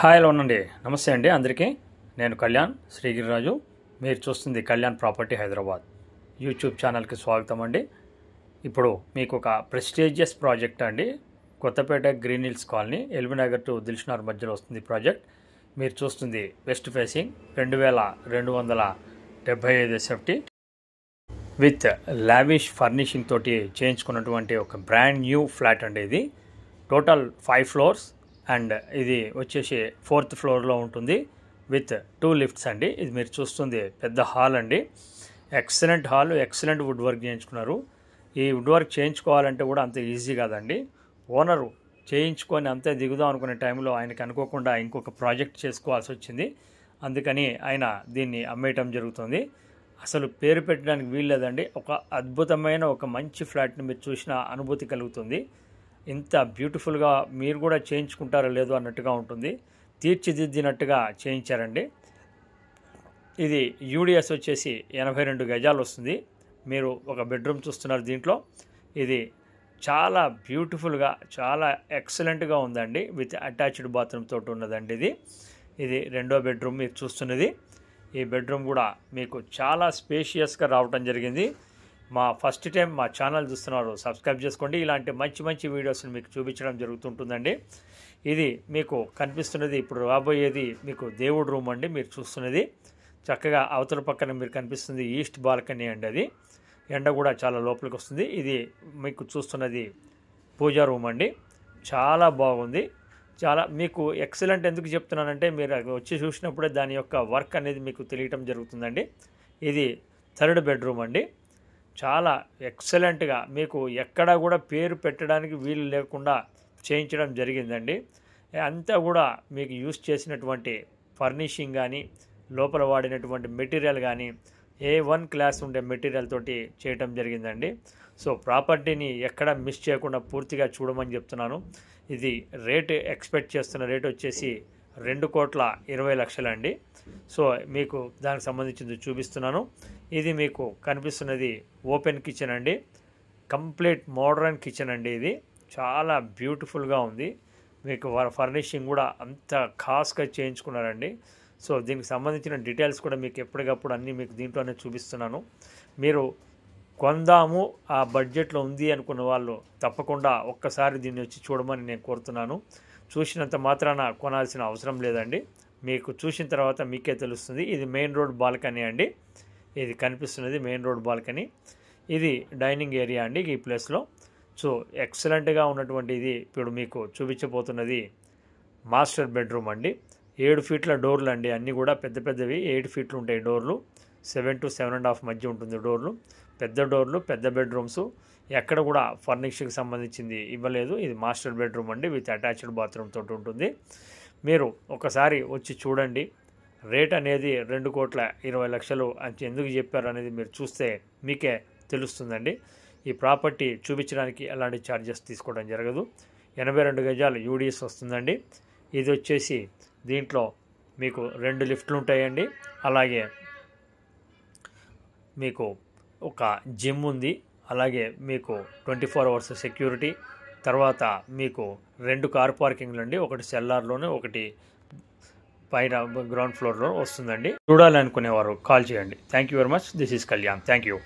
Hi hello అండి, నమస్తే అండి అందరికీ. నేను కళ్యాణ్ శ్రీగిరిరాజు. మీరు చూస్తుంది కళ్యాణ్ ప్రాపర్టీ హైదరాబాద్ యూట్యూబ్ ఛానల్కి స్వాగతం అండి. ఇప్పుడు మీకు ఒక ప్రెస్టీజియస్ ప్రాజెక్ట్ అండి. Kothapet green hills colony, LB Nagar to Dilsukhnagar మధ్యలో వస్తుంది ప్రాజెక్ట్. మీరు చూస్తుంది west facing 2275 SFT with lavish furnishing తోటి చేయించుకున్నటువంటి ఒక బ్రాండ్ న్యూ ఫ్లాట్ అండి. ఇది టోటల్ 5 floors అండ్ ఇది వచ్చేసి 4th floorలో ఉంటుంది విత్ 2 lifts అండి. ఇది మీరు చూస్తుంది పెద్ద హాల్ అండి. Excellent hall, excellent wood work చేయించుకున్నారు. ఈ వుడ్ వర్క్ చేయించుకోవాలంటే కూడా అంత ఈజీ కాదండి. ఓనరు చేయించుకొని అంతే దిగుదాం అనుకునే టైంలో ఆయనకు అనుకోకుండా ఇంకొక ప్రాజెక్ట్ చేసుకోవాల్సి వచ్చింది. అందుకని ఆయన దీన్ని అమ్మేయటం జరుగుతుంది. అసలు పేరు పెట్టడానికి వీల్లేదండి. ఒక అద్భుతమైన ఒక మంచి ఫ్లాట్ని మీరు చూసిన అనుభూతి కలుగుతుంది. ఇంత బ్యూటిఫుల్గా మీరు కూడా చేయించుకుంటారో లేదో అన్నట్టుగా ఉంటుంది. తీర్చిదిద్దినట్టుగా చేయించారండి. ఇది యూడిఎస్ వచ్చేసి 82 గజాలు వస్తుంది. మీరు ఒక బెడ్రూమ్ చూస్తున్నారు దీంట్లో. ఇది చాలా బ్యూటిఫుల్గా, చాలా ఎక్సలెంట్గా ఉందండి. విత్ అటాచ్డ్ బాత్రూమ్ తోటి ఉన్నదండి. ఇది రెండో బెడ్రూమ్ మీరు చూస్తున్నది. ఈ బెడ్రూమ్ కూడా మీకు చాలా స్పేషియస్గా రావటం జరిగింది. మా ఫస్ట్ టైం మా ఛానల్ చూస్తున్నారు, సబ్స్క్రైబ్ చేసుకోండి. ఇలాంటి మంచి మంచి వీడియోస్ని మీకు చూపించడం జరుగుతుంటుందండి. ఇది మీకు కనిపిస్తున్నది ఇప్పుడు రాబోయేది మీకు దేవుడు రూమ్ అండి. మీరు చూస్తున్నది చక్కగా అవతల పక్కన మీరు కనిపిస్తుంది ఈస్ట్ బాల్కనీ అండి. అది ఎండ కూడా చాలా లోపలికి వస్తుంది. ఇది మీకు చూస్తున్నది పూజా రూమ్ అండి. చాలా బాగుంది. చాలా మీకు ఎక్సలెంట్ ఎందుకు చెప్తున్నానంటే మీరు వచ్చి చూసినప్పుడే దాని యొక్క వర్క్ అనేది మీకు తెలియటం జరుగుతుందండి. ఇది 3rd బెడ్రూమ్ అండి. చాలా ఎక్సలెంట్గా మీకు ఎక్కడా కూడా పేరు పెట్టడానికి వీలు లేకుండా చేయించడం జరిగిందండి. అంతా కూడా మీకు యూస్ చేసినటువంటి ఫర్నిషింగ్ కానీ, లోపల వాడినటువంటి మెటీరియల్ కానీ A1 క్లాస్ ఉండే మెటీరియల్ తోటి చేయటం జరిగిందండి. సో ప్రాపర్టీని ఎక్కడ మిస్ చేయకుండా పూర్తిగా చూడమని చెప్తున్నాను. ఇది రేట్ ఎక్స్పెక్ట్ చేస్తున్న రేట్ వచ్చేసి 2,20,00,000 అండి. సో మీకు దానికి సంబంధించింది చూపిస్తున్నాను. ఇది మీకు కనిపిస్తున్నది ఓపెన్ కిచెన్ అండి. కంప్లీట్ మోడర్న్ కిచెన్ అండి. ఇది చాలా బ్యూటిఫుల్గా ఉంది. మీకు ఫర్నిషింగ్ కూడా అంత ఖాస్గా చేయించుకున్నారండి. సో దీనికి సంబంధించిన డీటెయిల్స్ కూడా మీకు ఎప్పటికప్పుడు అన్నీ మీకు దీంట్లోనే చూపిస్తున్నాను. మీరు కొందాము ఆ బడ్జెట్లో ఉంది అనుకున్న వాళ్ళు తప్పకుండా ఒక్కసారి దీన్ని వచ్చి చూడమని నేను కోరుతున్నాను. చూసినంత మాత్రాన కొనాల్సిన అవసరం లేదండి. మీకు చూసిన తర్వాత మీకే తెలుస్తుంది. ఇది మెయిన్ రోడ్ బాల్కనీ అండి. ఇది కనిపిస్తున్నది మెయిన్ రోడ్ బాల్కనీ. ఇది డైనింగ్ ఏరియా అండి ఈ ప్లేస్లో. సో ఎక్సలెంట్గా ఉన్నటువంటి ఇది ఇప్పుడు మీకు చూపించబోతున్నది మాస్టర్ బెడ్రూమ్ అండి. 7 ఫీట్ల డోర్లు అండి. అన్నీ కూడా పెద్ద పెద్దవి 8 ఫీట్లు ఉంటాయి డోర్లు. 7 to 7.5 మధ్య ఉంటుంది డోర్లు. పెద్ద డోర్లు, పెద్ద బెడ్రూమ్స్. ఎక్కడ కూడా ఫర్నిషింగ్కి సంబంధించింది ఇవ్వలేదు. ఇది మాస్టర్ బెడ్రూమ్ అండి విత్ అటాచ్డ్ బాత్రూమ్ తోటి ఉంటుంది. మీరు ఒకసారి వచ్చి చూడండి. రేట్ అనేది 2,20,00,000 అని ఎందుకు చెప్పారు అనేది మీరు చూస్తే మీకే తెలుస్తుందండి. ఈ ప్రాపర్టీ చూపించడానికి ఎలాంటి ఛార్జెస్ తీసుకోవడం జరగదు. 82 గజాలు యూడిఎస్ వస్తుందండి. ఇది వచ్చేసి దీంట్లో మీకు 2 లిఫ్ట్లు ఉంటాయండి. అలాగే మీకు ఒక జిమ్ ఉంది. అలాగే మీకు 24 hours సెక్యూరిటీ. తర్వాత మీకు 2 కార్ పార్కింగ్లు అండి. ఒకటి సెల్లార్లోనే, ఒకటి పైన గ్రౌండ్ ఫ్లోర్లో వస్తుందండి. చూడాలనుకునేవారు కాల్ చేయండి. Thank you very much. This is Kalyan. Thank you.